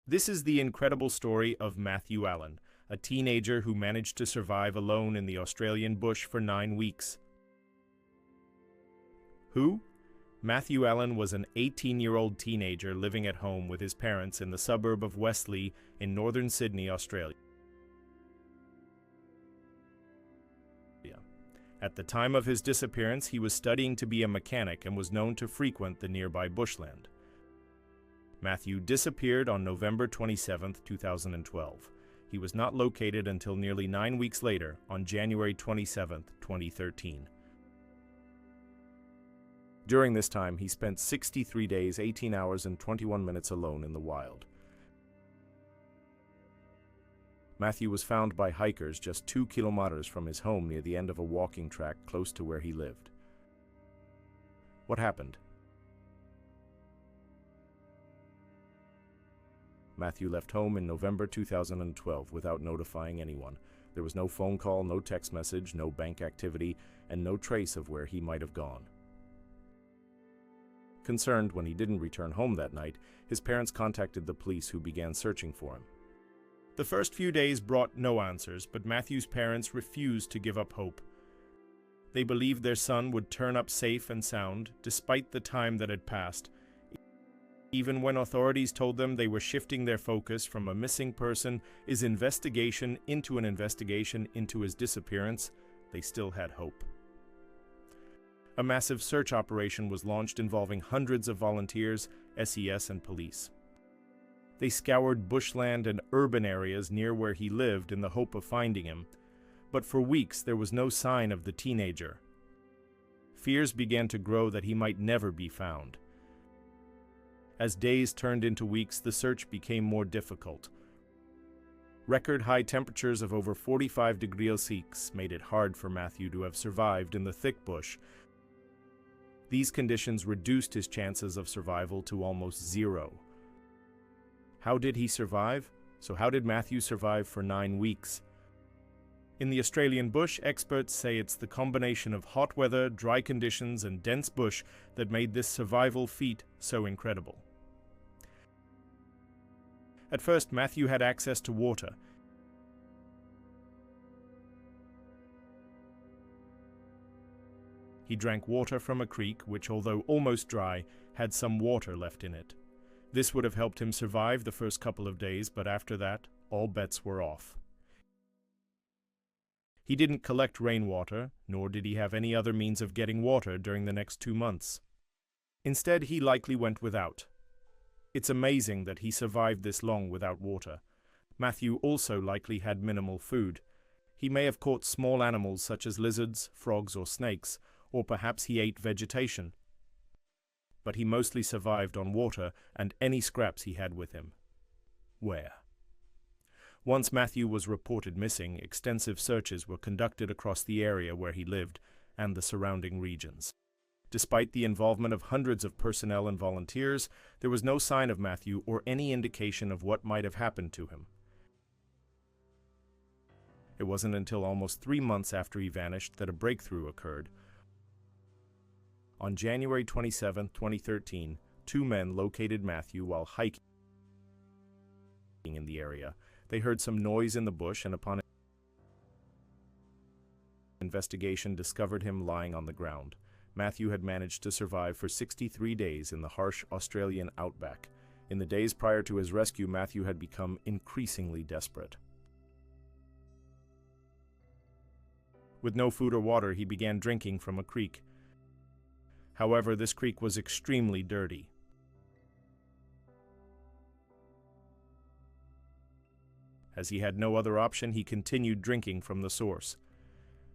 This is the incredible story of Matthew Allen, a teenager who managed to survive alone in the Australian bush for 9 weeks. Who? Matthew Allen was an 18-year-old teenager living at home with his parents in the suburb of Westleigh in northern Sydney, Australia. At the time of his disappearance, he was studying to be a mechanic and was known to frequent the nearby bushland. Matthew disappeared on November 27, 2012. He was not located until nearly 9 weeks later, on January 27, 2013. During this time, he spent 63 days, 18 hours, and 21 minutes alone in the wild. Matthew was found by hikers just 2 kilometers from his home near the end of a walking track close to where he lived. What happened? Matthew left home in November 2012 without notifying anyone. There was no phone call, no text message, no bank activity, and no trace of where he might have gone. Concerned when he didn't return home that night, his parents contacted the police, who began searching for him. The first few days brought no answers, but Matthew's parents refused to give up hope. They believed their son would turn up safe and sound, despite the time that had passed. Even when authorities told them they were shifting their focus from a missing person investigation into an investigation into his disappearance, they still had hope. A massive search operation was launched involving hundreds of volunteers, SES, and police. They scoured bushland and urban areas near where he lived in the hope of finding him, but for weeks there was no sign of the teenager. Fears began to grow that he might never be found. As days turned into weeks, the search became more difficult. Record high temperatures of over 45 degrees Celsius made it hard for Matthew to have survived in the thick bush. These conditions reduced his chances of survival to almost zero. How did he survive? So how did Matthew survive for 9 weeks? In the Australian bush, experts say it's the combination of hot weather, dry conditions, and dense bush that made this survival feat so incredible. At first, Matthew had access to water. He drank water from a creek, which, although almost dry, had some water left in it. This would have helped him survive the first couple of days, but after that, all bets were off. He didn't collect rainwater, nor did he have any other means of getting water during the next 2 months. Instead, he likely went without. It's amazing that he survived this long without water. Matthew also likely had minimal food. He may have caught small animals such as lizards, frogs, or snakes, or perhaps he ate vegetation. But he mostly survived on water and any scraps he had with him. Where? Once Matthew was reported missing, extensive searches were conducted across the area where he lived and the surrounding regions. Despite the involvement of hundreds of personnel and volunteers, there was no sign of Matthew or any indication of what might have happened to him. It wasn't until almost 3 months after he vanished that a breakthrough occurred. On January 27, 2013, 2 men located Matthew while hiking in the area. They heard some noise in the bush and upon investigation discovered him lying on the ground. Matthew had managed to survive for 63 days in the harsh Australian outback. In the days prior to his rescue, Matthew had become increasingly desperate. With no food or water, he began drinking from a creek. However, this creek was extremely dirty. As he had no other option, he continued drinking from the source.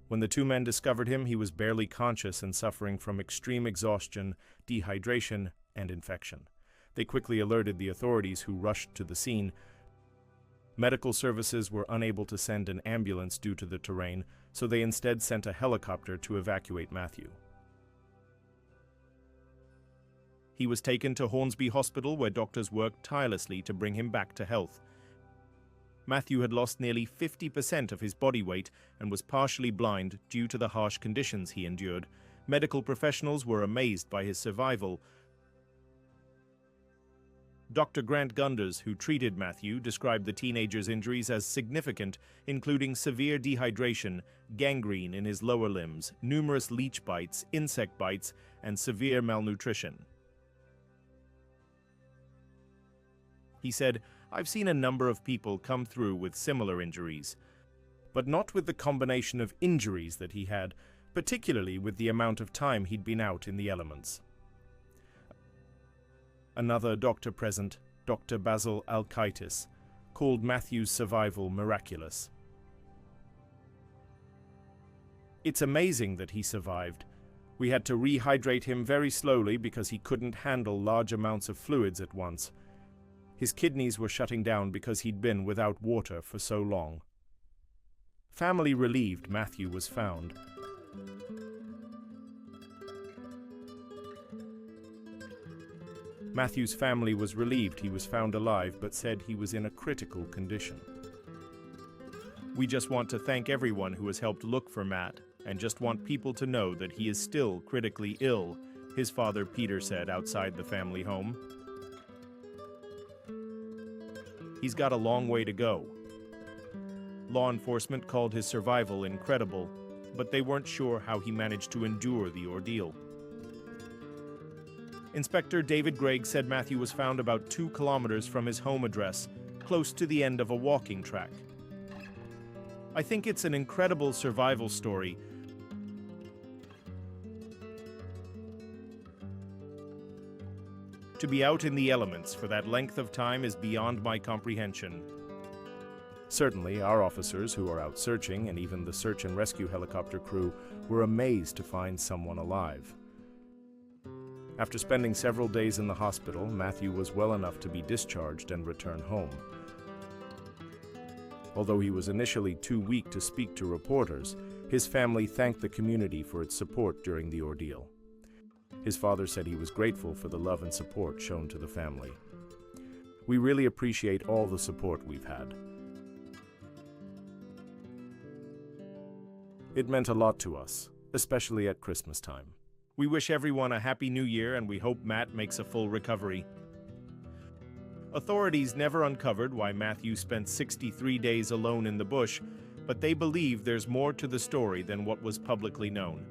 When the 2 men discovered him, he was barely conscious and suffering from extreme exhaustion, dehydration, and infection. They quickly alerted the authorities, who rushed to the scene. Medical services were unable to send an ambulance due to the terrain, so they instead sent a helicopter to evacuate Matthew. He was taken to Hornsby Hospital, where doctors worked tirelessly to bring him back to health. Matthew had lost nearly 50% of his body weight and was partially blind due to the harsh conditions he endured. Medical professionals were amazed by his survival. Dr. Grant Gunders, who treated Matthew, described the teenager's injuries as significant, including severe dehydration, gangrene in his lower limbs, numerous leech bites, insect bites, and severe malnutrition. He said, "I've seen a number of people come through with similar injuries, but not with the combination of injuries that he had, particularly with the amount of time he'd been out in the elements." Another doctor present, Dr. Basil Alkaitis, called Matthew's survival miraculous. "It's amazing that he survived. We had to rehydrate him very slowly because he couldn't handle large amounts of fluids at once. His kidneys were shutting down because he'd been without water for so long." Family relieved Matthew was found. Matthew's family was relieved he was found alive, but said he was in a critical condition. "We just want to thank everyone who has helped look for Matt, and just want people to know that he is still critically ill," his father Peter said outside the family home. "He's got a long way to go." Law enforcement called his survival incredible, but they weren't sure how he managed to endure the ordeal. Inspector David Gregg said Matthew was found about 2 kilometers from his home address, close to the end of a walking track. "I think it's an incredible survival story. To be out in the elements for that length of time is beyond my comprehension." Certainly, our officers who are out searching, and even the search and rescue helicopter crew, were amazed to find someone alive. After spending several days in the hospital, Matthew was well enough to be discharged and return home. Although he was initially too weak to speak to reporters, his family thanked the community for its support during the ordeal. His father said he was grateful for the love and support shown to the family. "We really appreciate all the support we've had. It meant a lot to us, especially at Christmas time. We wish everyone a happy new year, and we hope Matt makes a full recovery." Authorities never uncovered why Matthew spent 63 days alone in the bush, but they believe there's more to the story than what was publicly known.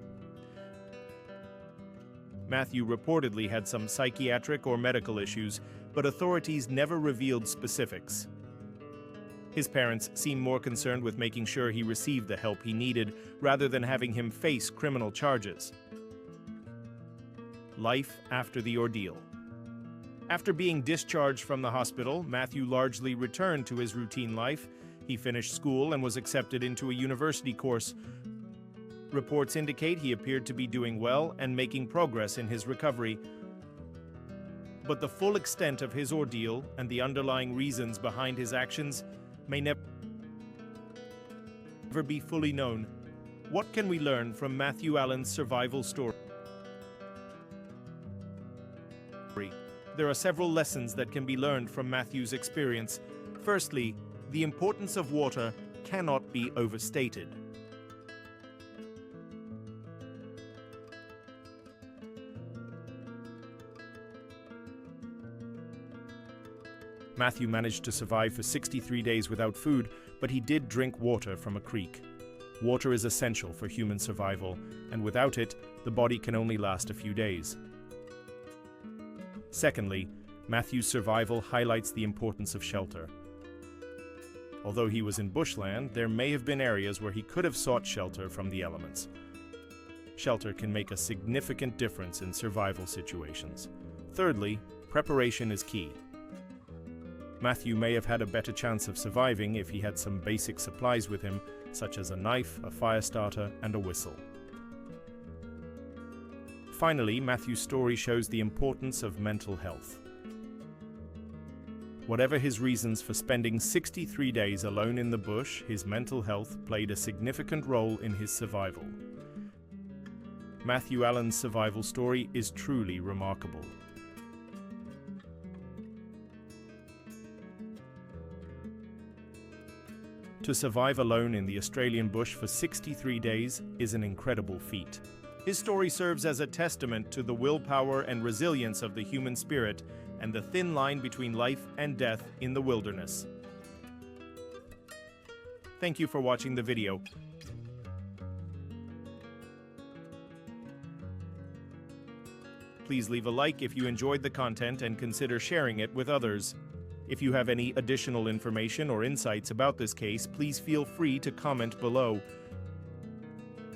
Matthew reportedly had some psychiatric or medical issues, but authorities never revealed specifics. His parents seem more concerned with making sure he received the help he needed, rather than having him face criminal charges. Life after the ordeal. After being discharged from the hospital, Matthew largely returned to his routine life. He finished school and was accepted into a university course. Reports indicate he appeared to be doing well and making progress in his recovery. But the full extent of his ordeal and the underlying reasons behind his actions may never be fully known. What can we learn from Matthew Allen's survival story? There are several lessons that can be learned from Matthew's experience. Firstly, the importance of water cannot be overstated. Matthew managed to survive for 63 days without food, but he did drink water from a creek. Water is essential for human survival, and without it, the body can only last a few days. Secondly, Matthew's survival highlights the importance of shelter. Although he was in bushland, there may have been areas where he could have sought shelter from the elements. Shelter can make a significant difference in survival situations. Thirdly, preparation is key. Matthew may have had a better chance of surviving if he had some basic supplies with him, such as a knife, a fire starter, and a whistle. Finally, Matthew's story shows the importance of mental health. Whatever his reasons for spending 63 days alone in the bush, his mental health played a significant role in his survival. Matthew Allen's survival story is truly remarkable. To survive alone in the Australian bush for 63 days is an incredible feat. His story serves as a testament to the willpower and resilience of the human spirit and the thin line between life and death in the wilderness. Thank you for watching the video. Please leave a like if you enjoyed the content and consider sharing it with others. If you have any additional information or insights about this case, please feel free to comment below.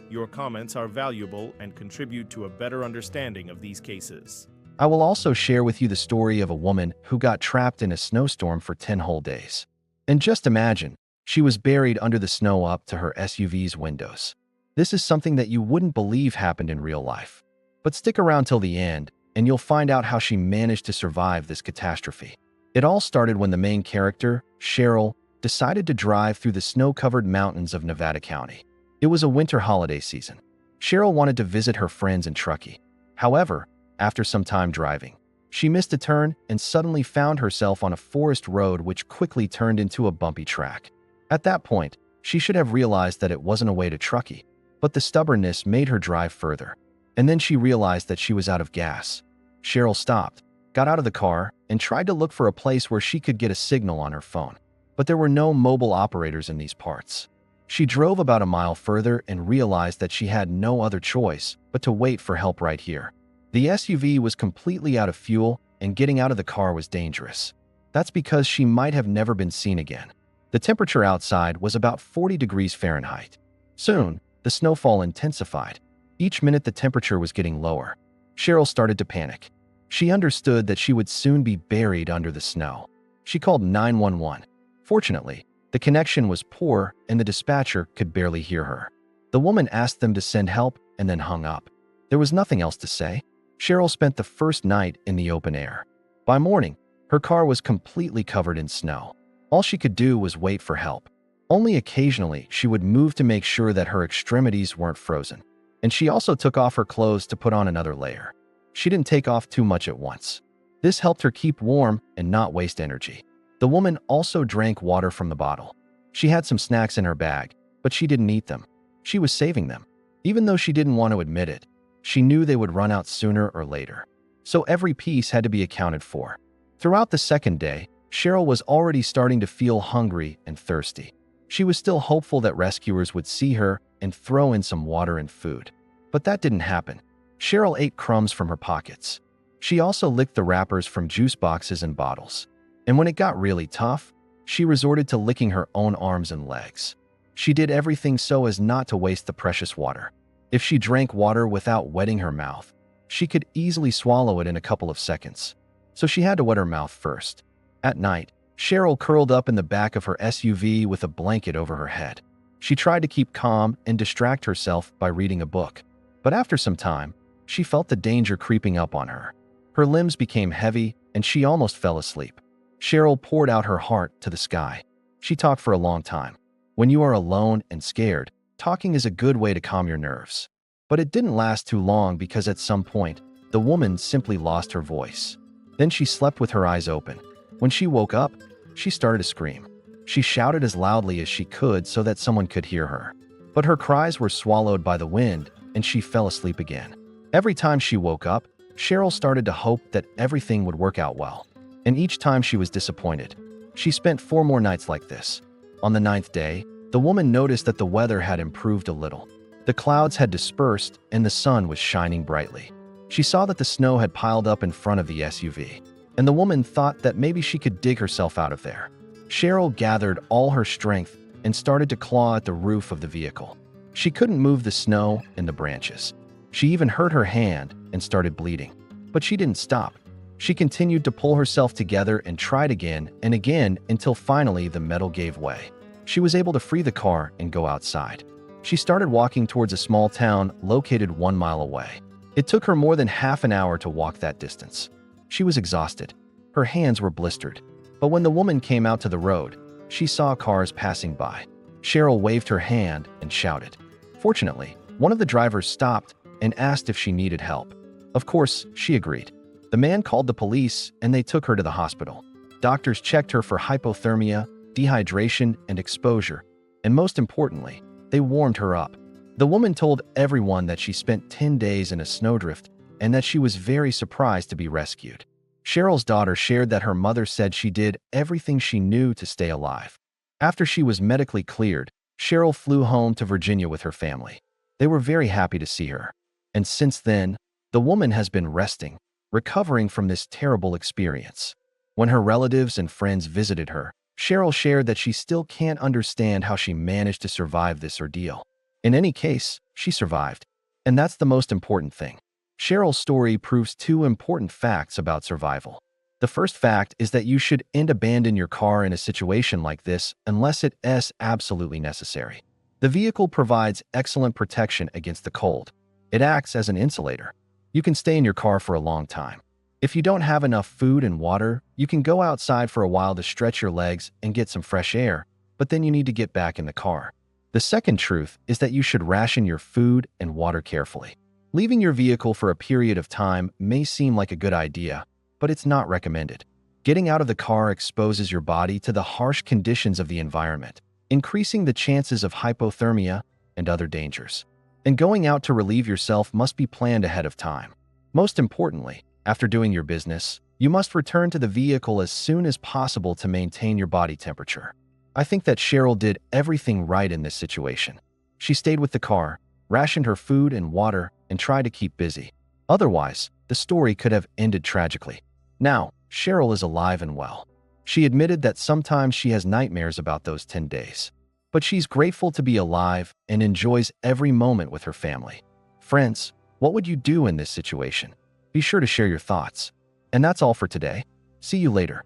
Your comments are valuable and contribute to a better understanding of these cases. I will also share with you the story of a woman who got trapped in a snowstorm for 10 whole days. And just imagine, she was buried under the snow up to her SUV's windows. This is something that you wouldn't believe happened in real life. But stick around till the end, and you'll find out how she managed to survive this catastrophe. It all started when the main character, Cheryl, decided to drive through the snow-covered mountains of Nevada County. It was a winter holiday season. Cheryl wanted to visit her friends in Truckee. However, after some time driving, she missed a turn and suddenly found herself on a forest road which quickly turned into a bumpy track. At that point, she should have realized that it wasn't a way to Truckee, but the stubbornness made her drive further. And then she realized that she was out of gas. Cheryl stopped, got out of the car, and tried to look for a place where she could get a signal on her phone. But there were no mobile operators in these parts. She drove about a mile further and realized that she had no other choice but to wait for help right here. The SUV was completely out of fuel, and getting out of the car was dangerous. That's because she might have never been seen again. The temperature outside was about 40 degrees Fahrenheit. Soon, the snowfall intensified. Each minute the temperature was getting lower. Cheryl started to panic. She understood that she would soon be buried under the snow. She called 911. Fortunately, the connection was poor and the dispatcher could barely hear her. The woman asked them to send help and then hung up. There was nothing else to say. Cheryl spent the first night in the open air. By morning, her car was completely covered in snow. All she could do was wait for help. Only occasionally she would move to make sure that her extremities weren't frozen. And she also took off her clothes to put on another layer. She didn't take off too much at once. This helped her keep warm and not waste energy. The woman also drank water from the bottle. She had some snacks in her bag, but she didn't eat them. She was saving them. Even though she didn't want to admit it, she knew they would run out sooner or later. So every piece had to be accounted for. Throughout the second day, Cheryl was already starting to feel hungry and thirsty. She was still hopeful that rescuers would see her and throw in some water and food. But that didn't happen. Cheryl ate crumbs from her pockets. She also licked the wrappers from juice boxes and bottles. And when it got really tough, she resorted to licking her own arms and legs. She did everything so as not to waste the precious water. If she drank water without wetting her mouth, she could easily swallow it in a couple of seconds. So she had to wet her mouth first. At night, Cheryl curled up in the back of her SUV with a blanket over her head. She tried to keep calm and distract herself by reading a book. But after some time, she felt the danger creeping up on her. Her limbs became heavy and she almost fell asleep. Cheryl poured out her heart to the sky. She talked for a long time. When you are alone and scared, talking is a good way to calm your nerves. But it didn't last too long because at some point, the woman simply lost her voice. Then she slept with her eyes open. When she woke up, she started to scream. She shouted as loudly as she could so that someone could hear her. But her cries were swallowed by the wind and she fell asleep again. Every time she woke up, Cheryl started to hope that everything would work out well. And each time she was disappointed. She spent 4 more nights like this. On the 9th day, the woman noticed that the weather had improved a little. The clouds had dispersed and the sun was shining brightly. She saw that the snow had piled up in front of the SUV. And the woman thought that maybe she could dig herself out of there. Cheryl gathered all her strength and started to claw at the roof of the vehicle. She couldn't move the snow and the branches. She even hurt her hand and started bleeding. But she didn't stop. She continued to pull herself together and tried again and again until finally the metal gave way. She was able to free the car and go outside. She started walking towards a small town located 1 mile away. It took her more than half an hour to walk that distance. She was exhausted. Her hands were blistered. But when the woman came out to the road, she saw cars passing by. Cheryl waved her hand and shouted. Fortunately, one of the drivers stopped and asked if she needed help. Of course, she agreed. The man called the police and they took her to the hospital. Doctors checked her for hypothermia, dehydration, and exposure. And most importantly, they warmed her up. The woman told everyone that she spent 10 days in a snowdrift and that she was very surprised to be rescued. Cheryl's daughter shared that her mother said she did everything she knew to stay alive. After she was medically cleared, Cheryl flew home to Virginia with her family. They were very happy to see her. And since then, the woman has been resting, recovering from this terrible experience. When her relatives and friends visited her, Cheryl shared that she still can't understand how she managed to survive this ordeal. In any case, she survived. And that's the most important thing. Cheryl's story proves two important facts about survival. The first fact is that you shouldn't abandon your car in a situation like this unless it is absolutely necessary. The vehicle provides excellent protection against the cold. It acts as an insulator. You can stay in your car for a long time. If you don't have enough food and water, you can go outside for a while to stretch your legs and get some fresh air, but then you need to get back in the car. The second truth is that you should ration your food and water carefully. Leaving your vehicle for a period of time may seem like a good idea, but it's not recommended. Getting out of the car exposes your body to the harsh conditions of the environment, increasing the chances of hypothermia and other dangers. And going out to relieve yourself must be planned ahead of time. Most importantly, after doing your business, you must return to the vehicle as soon as possible to maintain your body temperature. I think that Cheryl did everything right in this situation. She stayed with the car, rationed her food and water, and tried to keep busy. Otherwise, the story could have ended tragically. Now, Cheryl is alive and well. She admitted that sometimes she has nightmares about those 10 days. But she's grateful to be alive and enjoys every moment with her family. Friends, what would you do in this situation? Be sure to share your thoughts. And that's all for today. See you later.